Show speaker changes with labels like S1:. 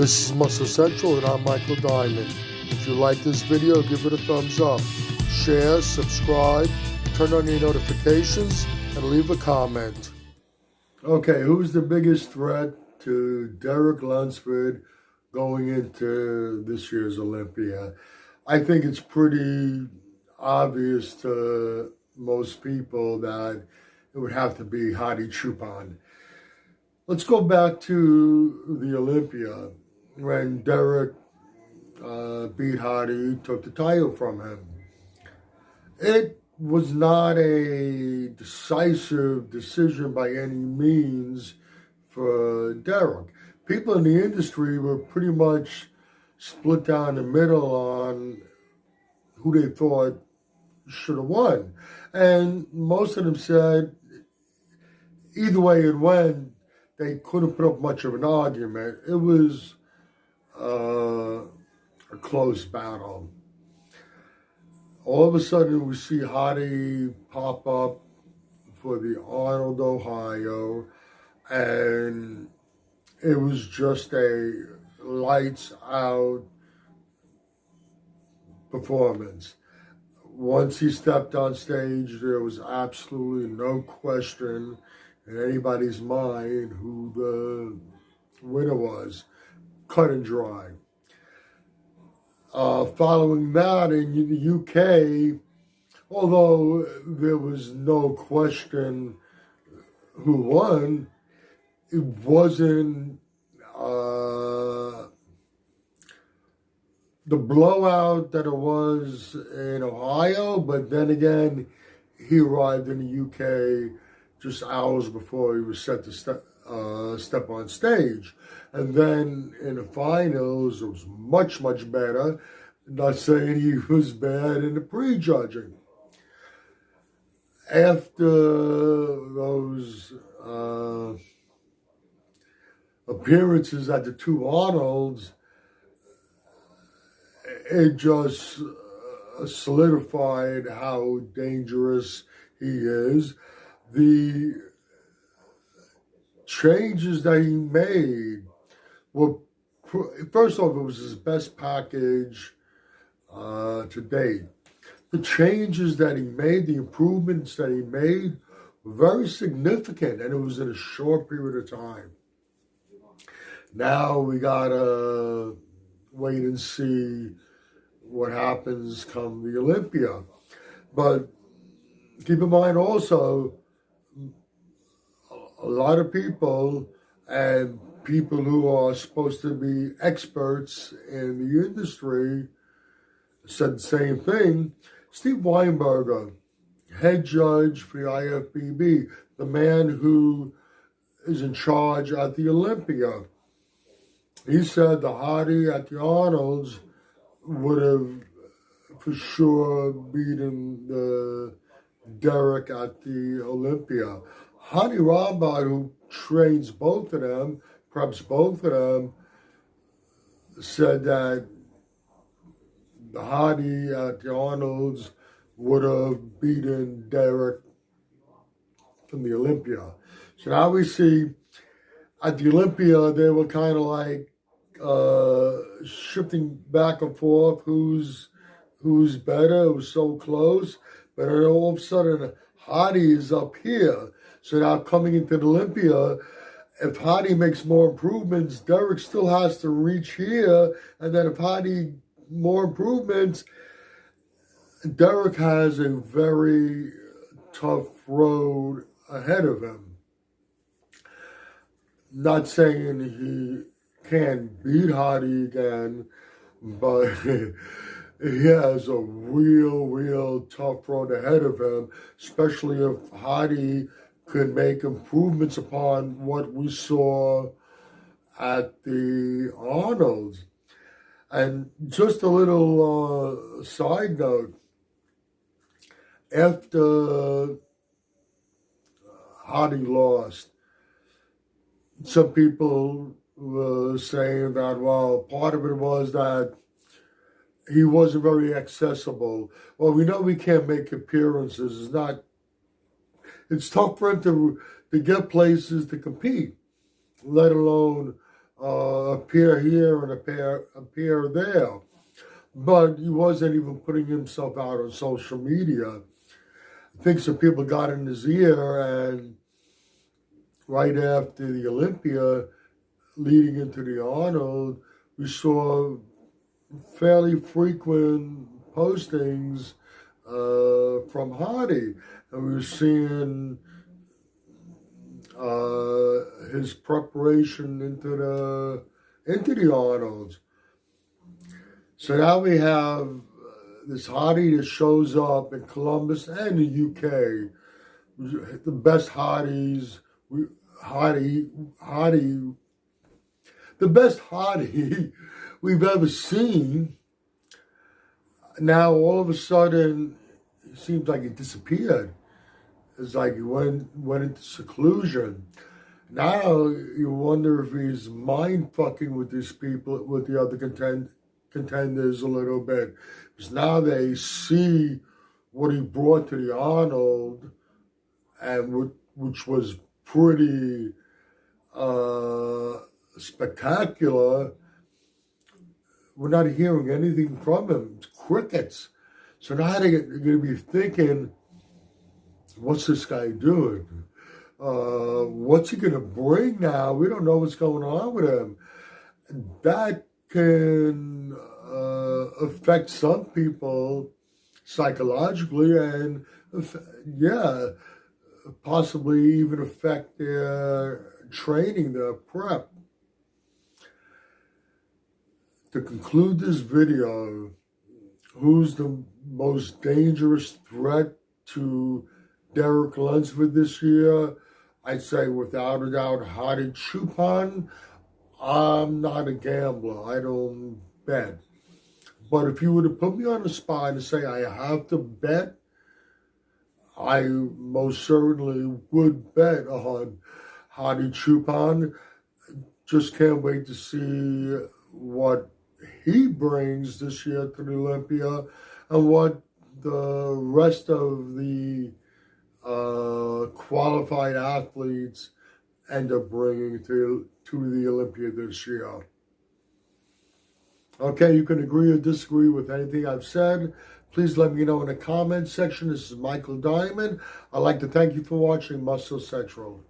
S1: This is Muscle Central and I'm Michael Diamond. If you like this video, give it a thumbs up. Share, subscribe, turn on your notifications, and leave a comment. Okay, who's the biggest threat to Derek Lunsford going into this year's Olympia? I think it's pretty obvious to most people that it would have to be Hadi Choopan. Let's go back to the Olympia when Derek beat Hadi, took the title from him. It was not a decisive decision by any means for Derek. People in the industry were pretty much split down the middle on who they thought should have won. And most of them said either way it went, they couldn't put up much of an argument. It was a close battle. All of a sudden, we see Hadi pop up for the Arnold, Ohio, and it was just a lights-out performance. Once he stepped on stage, there was absolutely no question in anybody's mind who the winner was. Cut and dry. Following that, in the UK, although there was no question who won, it wasn't the blowout that it was in Ohio, but then again, he arrived in the UK just hours before he was set to step on stage. And then in the finals, it was much, much better. Not saying he was bad in the prejudging. After those appearances at the two Arnolds, it just solidified how dangerous he is. The changes that he made were, first off, it was his best package to date. The changes that he made, the improvements that he made, were very significant, and it was in a short period of time. Now we gotta wait and see what happens come the Olympia. But keep in mind also, a lot of people and people who are supposed to be experts in the industry said the same thing. Steve Weinberger, head judge for the IFBB, the man who is in charge at the Olympia, he said the Hadi at the Arnold's would have for sure beaten the Derek at the Olympia. Hadi Choopan, who trains both of them, preps both of them, said that the Hadi at the Arnold's would have beaten Derek from the Olympia. So now we see at the Olympia, they were kind of like shifting back and forth, who's better. It was so close. But then all of a sudden, Hadi is up here. So now coming into the Olympia, if Hadi makes more improvements, Derek still has to reach here. And then if Hadi more improvements, Derek has a very tough road ahead of him. Not saying he can't beat Hadi again, but he has a real tough road ahead of him, especially if Hadi could make improvements upon what we saw at the Arnold's. And just a little side note, after Hadi lost, some people were saying that, well, part of it was that he wasn't very accessible. Well, we know he can't make appearances. It's tough for him to get places to compete, let alone appear here and appear there. But he wasn't even putting himself out on social media. I think some people got in his ear, and right after the Olympia, leading into the Arnold, we saw fairly frequent postings from Hadi, and we were seeing his preparation into the Arnolds. So now we have this Hadi that shows up in Columbus and the UK, the best Hadis, the best Hadi we've ever seen. Now all of a sudden, it seems like he disappeared. It's like he went into seclusion. Now you wonder if he's mind fucking with these people, with the other contenders a little bit, because now they see what he brought to the Arnold, and which was pretty spectacular. We're not hearing anything from him. It's crickets. So now they're going to be thinking, what's this guy doing? What's he going to bring now? We don't know what's going on with him. That can affect some people psychologically, and possibly even affect their training, their prep. To conclude this video, who's the most dangerous threat to Derek Lunsford this year? I'd say without a doubt Hadi Choopan. I'm not a gambler. I don't bet. But if you were to put me on the spot and say I have to bet, I most certainly would bet on Hadi Choopan. Just can't wait to see what he brings this year to the Olympia, and what the rest of the qualified athletes end up bringing to the Olympia this year. Okay, you can agree or disagree with anything I've said. Please let me know in the comments section. This is Michael Diamond. I'd like to thank you for watching Muscle Central.